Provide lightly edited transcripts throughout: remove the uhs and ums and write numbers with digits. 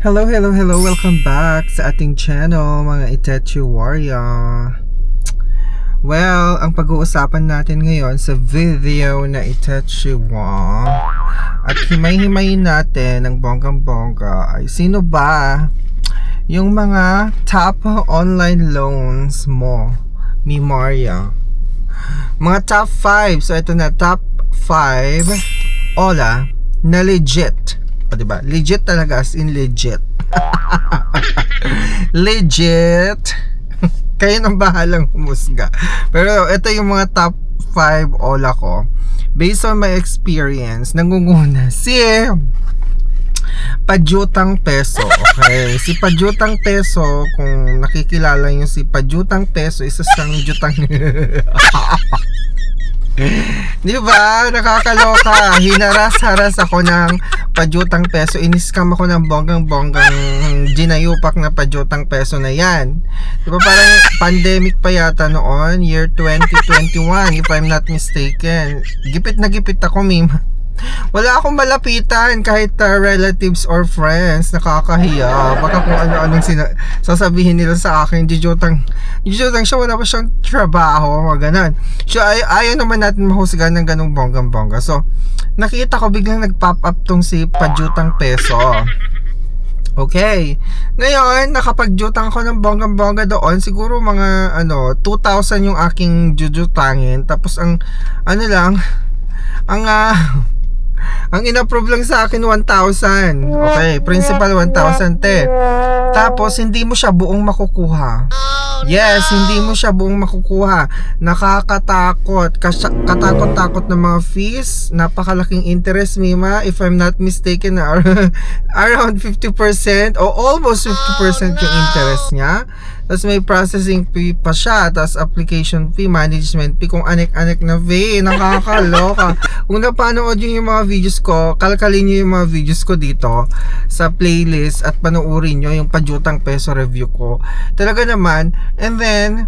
Hello, hello, hello! Welcome back sa ating channel, mga Itachi Warrior. Well, ang pag-uusapan natin ngayon sa video na Itachi War at himay-himayin natin ng bonggang-bongga ay sino ba yung mga top online loans mo ni Maria. Mga top 5. So ito na, top 5 Ola na legit. O diba? Legit talaga, as in legit. Legit. Kayo nang bahalang humusga. Pero ito yung mga top 5 Ola ko. Based on my experience, nangunguna si Pajutang Peso. Okay, si Pajutang Peso, kung nakikilala nyo si Pajutang Peso, isa siyang jutang di ba? Nakakaloka. Hinaras-haras ako ng Pajutang Peso. Iniskam ako ng bonggang-bonggang ginayupak na Pajutang Peso na yan. Di ba parang pandemic pa yata noon, year 2021 if I'm not mistaken. Gipit na gipit ako, meme. Wala akong malapitan kahit relatives or friends. Nakakahiya. Baka kung ano-anong sasabihin nila sa akin, Jujutang siya, wala pa siyang trabaho, mga ganon. So ayaw naman natin mahusgan ng ganong bonggang-bongga. So nakita ko biglang nag-pop up tong si Pajutang Peso. Okay. Ngayon, nakapagjutang ko ng bonggang-bongga doon. Siguro mga 2,000 yung aking jujutangin. Tapos ang in-approve lang sa akin 1,000. Okay, principal 1,000 te. Tapos hindi mo siya buong makukuha. Yes, hindi mo siya buong makukuha. Nakakatakot. Katakot-takot ng mga fees. Napakalaking interest, Mima. If I'm not mistaken, around 50% o almost 50% yung interest niya. Tapos may processing fee pa siya. Tapos application fee, management fee. Kung anek-anek na fee. Nakakaloka. Kung napanood yun yung mga videos ko, kalkalin nyo yung mga videos ko dito sa playlist at panoorin nyo yung Pajutang Peso review ko. Talaga naman. And then,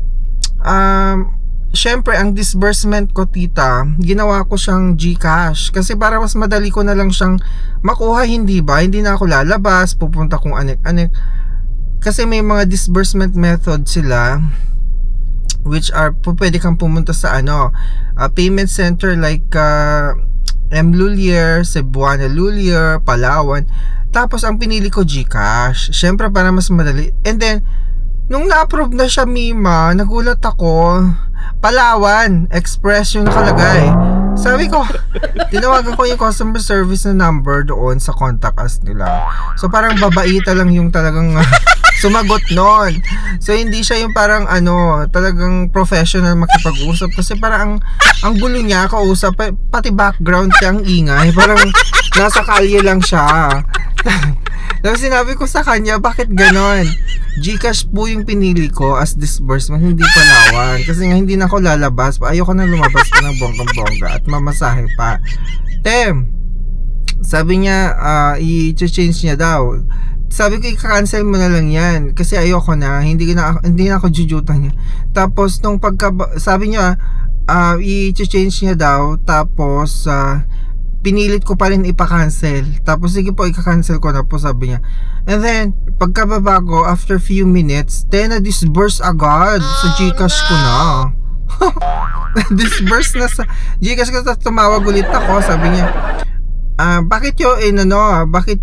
syempre, ang disbursement ko, tita, ginawa ko siyang GCash. Kasi para mas madali ko na lang siyang makuha, hindi ba? Hindi na ako lalabas, pupunta kung anek-anek. Kasi may mga disbursement method sila which are pwede kang pumunta sa payment center like M. Lulier, Cebuana Lulier, Palawan. Tapos ang pinili ko GCash. Syempre para mas madali. And then nung na-approve na siya, Mima, nagulat ako. Palawan Express yung nakalagay. Sabi ko, tinawagan ko yung customer service na number doon sa contact us nila. So parang babaita lang yung talagang sumagot nun. So hindi siya yung parang talagang professional makipag-usap. Kasi parang ang gulo niya kausap, pati background niya ang ingay. Parang nasa kalye lang siya. Tapos sinabi ko sa kanya, bakit ganon? GCash po yung pinili ko as disbursement, hindi Palawan. Kasi nga hindi na ako lalabas. Ayoko na lumabas pa ng bonggang-bongga at mamasahe pa. Sabi niya, i-change niya daw. Sabi ko, i-cancel mo na lang yan. Kasi ayoko na, hindi na ako jujutan niya. Tapos, sabi niya, i-change niya daw. Tapos, pinilit ko pa rin ipa-cancel. Tapos sige po, i-cancel ko na po, sabi niya. And then pagkababa ko, after few minutes, na-disburse agad sa GCash ko na. Disburse na sa GCash ko. Tapos tumawag ulit ako, sabi niya, bakit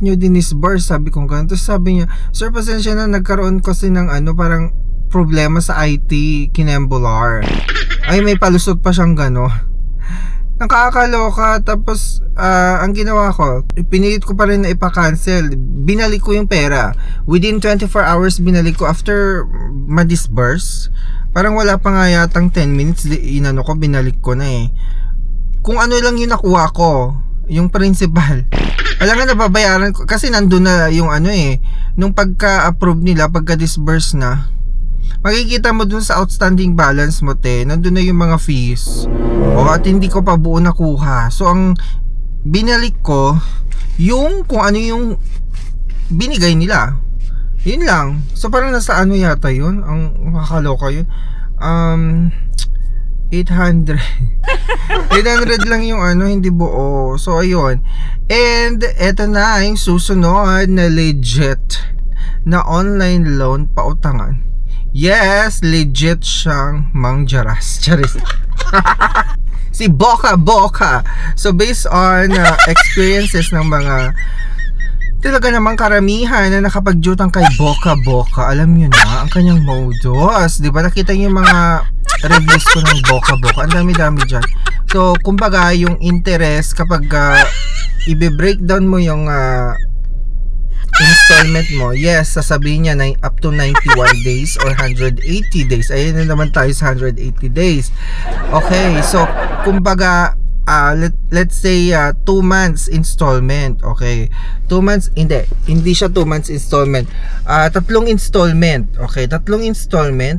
nyo dinisburse? Sabi ko ganun. Tapos sabi niya, sir, pasensya na, nagkaroon kasi ng parang problema sa IT Kinembular. Ay, may palusot pa siyang gano'n. Nakakaloka. Tapos ang ginawa ko, pinilit ko pa rin na ipa-cancel. Binalik ko yung pera within 24 hours. Binalik ko after ma-disburse. Parang wala pa nga yatang 10 minutes binalik ko na kung ano lang yung nakuha ko, yung principal. Alam nga, nababayaran ko kasi nandun na yung nung pagka-approve nila, pagka-disburse na, makikita mo dun sa outstanding balance mo, nandun na yung mga fees. At hindi ko pa buo nakuha. So ang binalik ko yung kung ano yung binigay nila. Yun lang. So parang nasa yata yun. Ang makakaloka yun. 800. 800 lang yung ano, hindi buo. So, ayun. And, eto na yung susunod na legit na online loan pautangan. Yes, legit siyang mangjaras. Charis. Si Boca. So, based on experiences ng mga talaga namang karamihan na nakapag-jutang kay Boca. Alam nyo na, ang kanyang modus. Diba, nakita nyo yung mga reviews ko ng Boca. Ang dami-dami dyan. So, kumbaga, yung interest kapag i-breakdown mo yung installment mo, yes, sasabihin niya na up to 91 days or 180 days. Ayun na naman tayo sa 180 days. Okay, so, kumbaga, let's say 2 months installment. Okay, 2 months, hindi siya 2 months installment, 3 installment. Okay, 3 installment.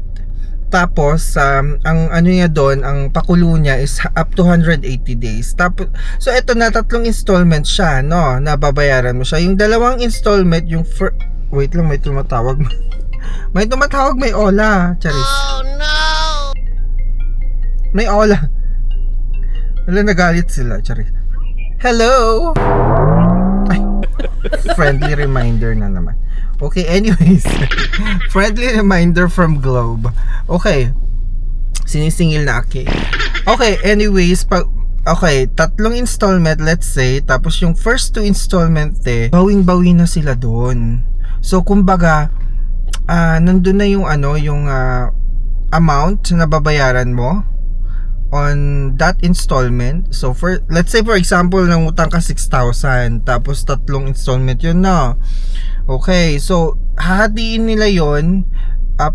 Tapos ang ano niya doon, ang pakulo niya is up to 180 days. Tapos, so eto na, 3 installment siya, no, nababayaran mo siya. Yung 2 installment, yung wait lang, may tumatawag. May Ola, Charis. Oh no, may Ola. Wala, nagalit sila, Charis. Hello. Ay, friendly reminder na naman. Okay, anyways. Friendly reminder from Globe. Okay. Sinisingil na Aki. Okay, anyways, okay, 3 installment, let's say, tapos yung first 2 installment bawing-bawi na sila doon. So, kumbaga, nandun na yung ano, yung amount na babayaran mo on that installment. So, let's say for example, nangutang ka 6,000, tapos 3 installment yun na. Okay, so hahatiin nila yon,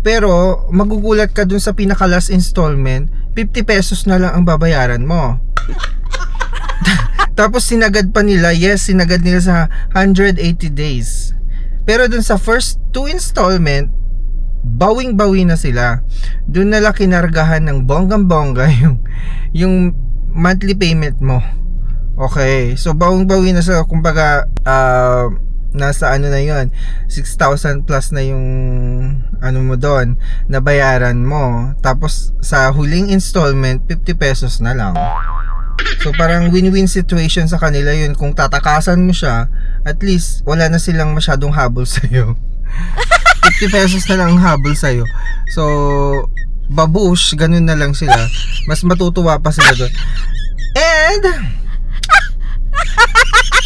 pero magugulat ka dun sa pinaka last installment, 50 pesos na lang ang babayaran mo. Tapos sinagad pa nila, sinagad nila sa 180 days. Pero dun sa first 2 installment, bawing-bawi na sila. Dun nila kinargahan ng bonggang-bongga yung monthly payment mo. Okay, so bawing-bawi na sila. Kumbaga, nasa ano na yun, 6,000 plus na yung ano mo doon, nabayaran mo. Tapos sa huling installment, 50 pesos na lang. So parang win-win situation sa kanila yun. Kung tatakasan mo siya, at least wala na silang masyadong habol sa'yo. 50 pesos na lang ang habol sa'yo. So, babush, ganun na lang sila. Mas matutuwa pa sila doon. And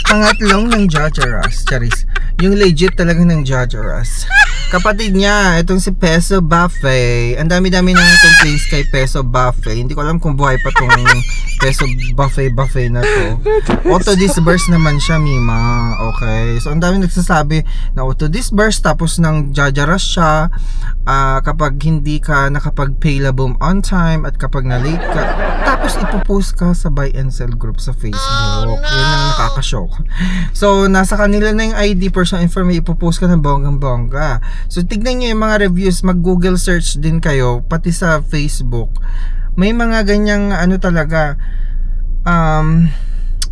pangatlong ng Jajaras, Charis. Yung legit talaga ng Jajaras. Kapatid niya, itong si Peso Buffet. Ang dami-dami nang complaints kay Peso Buffet. Hindi ko alam kung buhay pa tong Peso Buffet na to. Auto-disburse naman siya, Mima. Okay. So, ang dami nagsasabi na auto-disburse, tapos ng Jajaras siya kapag hindi ka nakapag-payable on time at kapag na-late ka. Tapos ipopost ka sa buy and sell group sa Facebook. Yun ang nakakashock. So, nasa kanila na yung ID, personal information, ipopost ka ng bonggang-bongga. So, tignan nyo yung mga reviews, mag-Google search din kayo, pati sa Facebook. May mga ganyang ano talaga,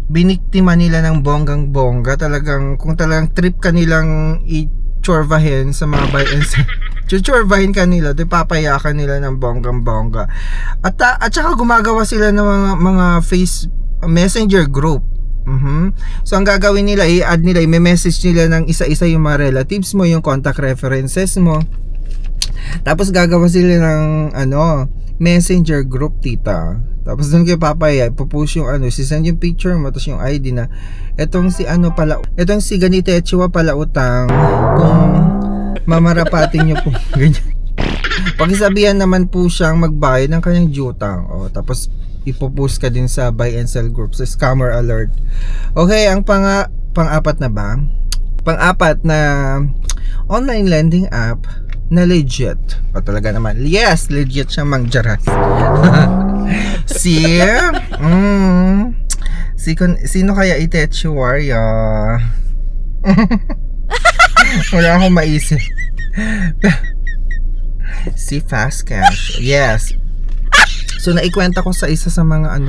biniktima nila ng bonggang-bongga. Talagang, kung talagang trip ka nilang i-chorvahin sa mga buy and sell, chuchorvahin ka nila, papayakan nila ng bonggang-bongga. At saka gumagawa sila ng mga face messenger group. So ang gagawin nila, i-add nila, i-message nila ng isa-isa yung mga relatives mo, yung contact references mo. Tapos gagawa sila ng messenger group, tita. Tapos doon kayo papaya, ipopost yung sisend yung picture mo, tapos yung ID na etong si etong si ganito Echua pala utang, kung mamarapatin nyo po ganyan. Pakisabihan naman po siyang magbayad ng kanyang jutang. Tapos ipopost ka din sa buy and sell group, sa scammer alert. Okay, ang pang-apat na ba? Pang-apat na online lending app na legit. Talaga naman. Yes, legit siya, mangjaras. Sino kaya itechuarya? Wala akong maisip. Si Fast Cash. Yes. So naikwenta ko sa isa sa mga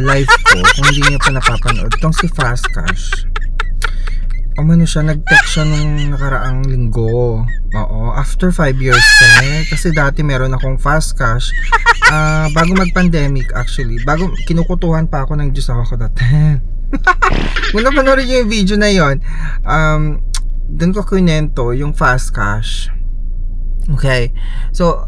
live ko, kung hindi niyo pa napapanood, itong si Fast Cash. Siya, nag-text siya nung nakaraang linggo. Oo, after 5 years kasi dati meron akong Fast Cash. bago mag-pandemic actually, bago kinukutuhan pa ako ng Diyos ako that time. Kung napanorin niyo yung video na yon, doon ko kinento yung fast cash. Okay, so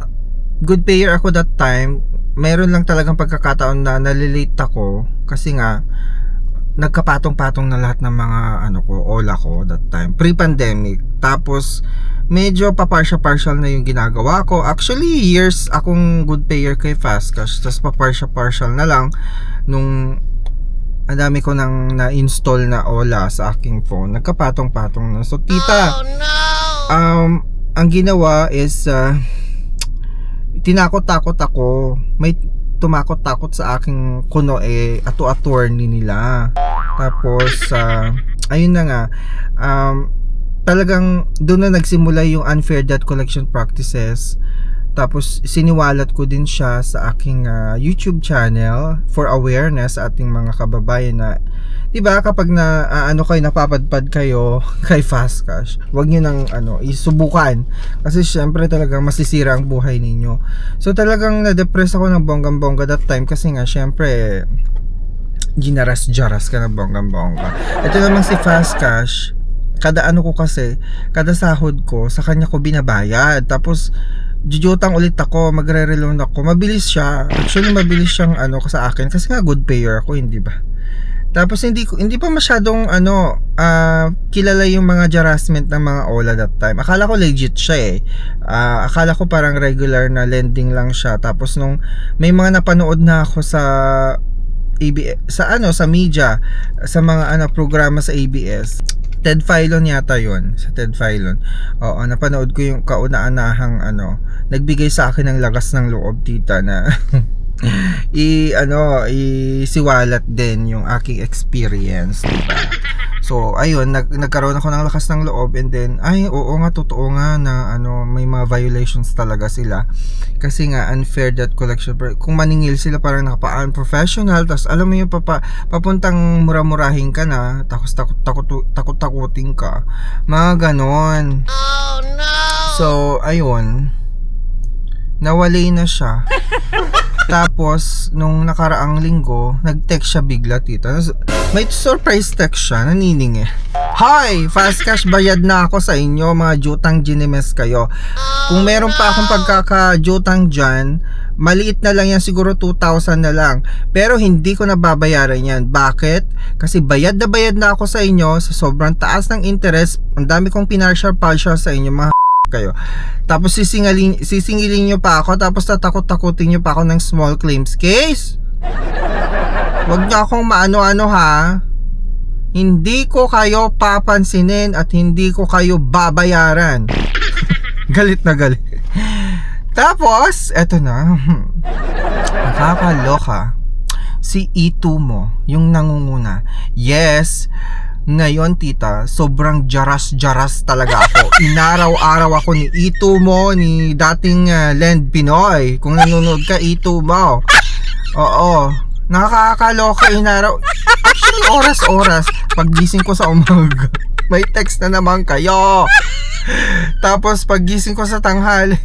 good payer ako that time. Meron lang talagang pagkakataon na nalilate ako kasi nga nagkapatong-patong na lahat ng mga ola ko that time, pre-pandemic. Tapos medyo pa-partial na yung ginagawa ko. Actually, years akong good payer kay fast cash, tapos pa-partial na lang nung ang dami ko nang na-install na ola sa aking phone. Nagkapatong-patong na. So tita, ang ginawa is tinakot-takot ako. May tumakot-takot sa aking kuno attorney nila. Tapos ayun na nga, talagang doon na nagsimula yung unfair debt collection practices. Tapos siniwalat ko din siya sa aking YouTube channel for awareness sa ating mga kababayan na 'di ba kapag napapadpad kayo kay fast cash, huwag niyo nang isubukan kasi syempre talagang masisira ang buhay ninyo. So talagang na-depress ako ng bonggang-bongga that time kasi nga syempre ginaras-jaras ka ng bonggang-bongga. Ito naman si fast cash, kada kada sahod ko sa kanya ko binabayad. Tapos jujutang ulit ako, magre-reloan ako. Mabilis siya. Actually mabilis siyang sa akin kasi nga good payer ako, hindi ba? Tapos hindi pa masyadong kilala yung mga harassment ng mga ola that time. Akala ko legit siya akala ko parang regular na lending lang siya. Tapos nung may mga napanood na ako sa sa media, sa mga programa sa ABS, Ted Filon yata yon, sa Ted Filon. Oo, napanood ko yung kauna-anahang nagbigay sa akin ng lakas ng loob, tita, na isiwalat din yung aking experience, diba? So ayun, nagkaroon ako ng lakas ng loob, and then oo nga, totoo nga na may mga violations talaga sila kasi nga unfair debt collection. Kung maningil sila parang unprofessional, tas alam mo yung papuntang mura-murahin ka na, takot-takutin ka, mga ganon. Oh no. So ayun, nawalay na siya. Tapos nung nakaraang linggo, nag-text siya bigla, tita. May surprise text siya, nanining Hi! Fast cash, bayad na ako sa inyo, mga jutang ginimes kayo. Kung meron pa akong pagkaka-jutang dyan, maliit na lang yan, siguro 2,000 na lang. Pero hindi ko na babayaran yan. Bakit? Kasi bayad na ako sa inyo, sa sobrang taas ng interest. Ang dami kong partial sa inyo, mga kayo. Tapos sisingilin nyo pa ako, tapos tatakot-takutin nyo pa ako ng small claims case. Wag nyo akong maano-ano ha. Hindi ko kayo papansinin at hindi ko kayo babayaran. Galit na galit. Tapos eto na, nakakaloka. Si Itu mo, yung nangunguna. Yes, ngayon tita, sobrang jaras-jaras talaga ako. Inaraw-araw ako ni Itu mo, ni dating Lend Pinoy. Kung nanonood ka, Itu mo. Oo, nakakaloka, inaraw. Actually, oras-oras, paggising ko sa umaga, may text na naman kayo. Tapos paggising ko sa tanghali,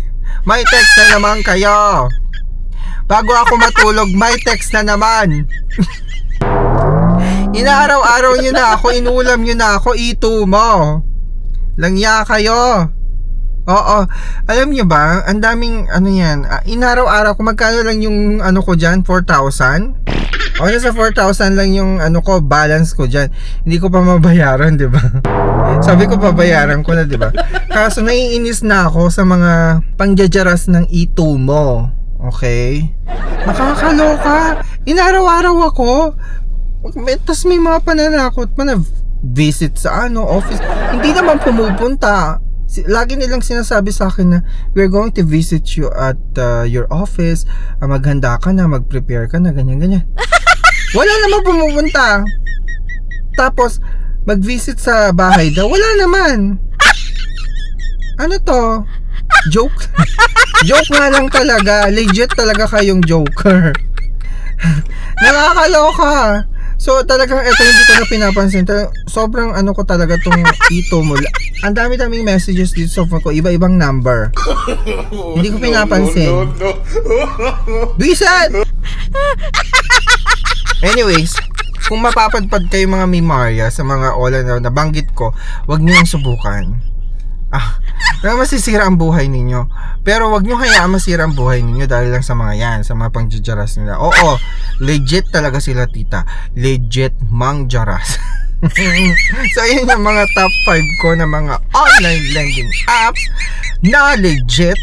may text na naman kayo. Bago ako matulog, may text na naman. Inaaraw-araw nyo na ako, inulam nyo na ako, Itu mo. Langya kayo. Oo, alam nyo ba, ang daming yan, inaraw-araw ko, magkano lang yung ko dyan, 4,000? O, nasa 4,000 lang yung ko, balance ko dyan. Hindi ko pa mabayaran, di ba? Sabi ko, pabayaran ko na, di ba? Kaso naiinis na ako sa mga pangjajaras ng Itu mo. Okay? Nakakaloka. Inaraw-araw ako. Tapos may mga pananakot pa na visit sa office. Hindi naman pumupunta. Lagi nilang sinasabi sa akin na we're going to visit you at your office. Maghanda ka na, mag-prepare ka na, ganyan-ganyan. Wala naman pumupunta. Tapos mag-visit sa bahay daw. Wala naman. Ano to? Joke? Joke nga lang talaga. Legit talaga kayong joker. Nakakaloka. So talagang ito hindi ko na pinapansin. Sobrang ano ko talaga tong ito mo. Ang dami-daming messages dito sa phone ko, iba-ibang number. Hindi ko pinapansin. Bisan! Anyways, kung mapapadpad kayo mga Mimaria sa mga ola na nabanggit ko, wag niyo nang subukan. Masisira ang buhay ninyo. Pero wag niyo hayaan masira ang buhay ninyo dahil lang sa mga yan, sa mga pangjajaras nila. Oo, legit talaga sila, tita. Legit mangjaras. So yun yung mga top 5 ko na mga online lending apps na legit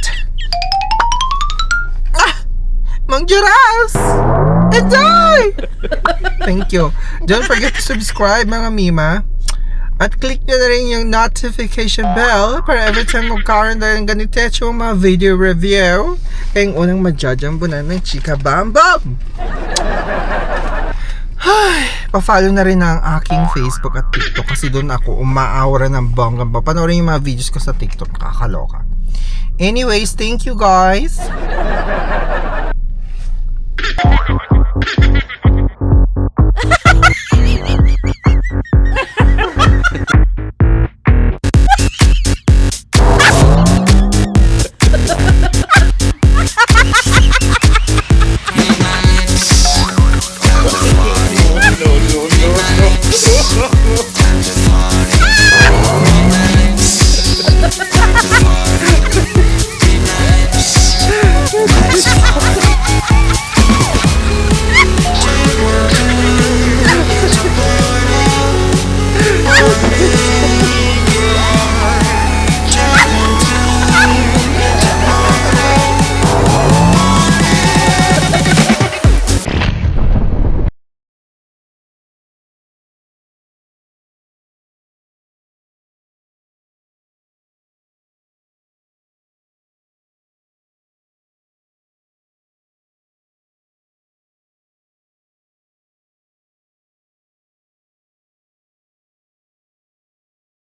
mangjaras. Enjoy! Thank you. Don't forget to subscribe mga Mima. At click nyo na rin yung notification bell para every time magkaroon na yung ganito yung mga video review, kayong unang madjajambunan ng Chika Bam Bam. Pa-follow na rin na ang aking Facebook at TikTok kasi doon ako umaawra ng bonggang. Panoorin yung mga videos ko sa TikTok, nakakaloka. Anyways, thank you guys.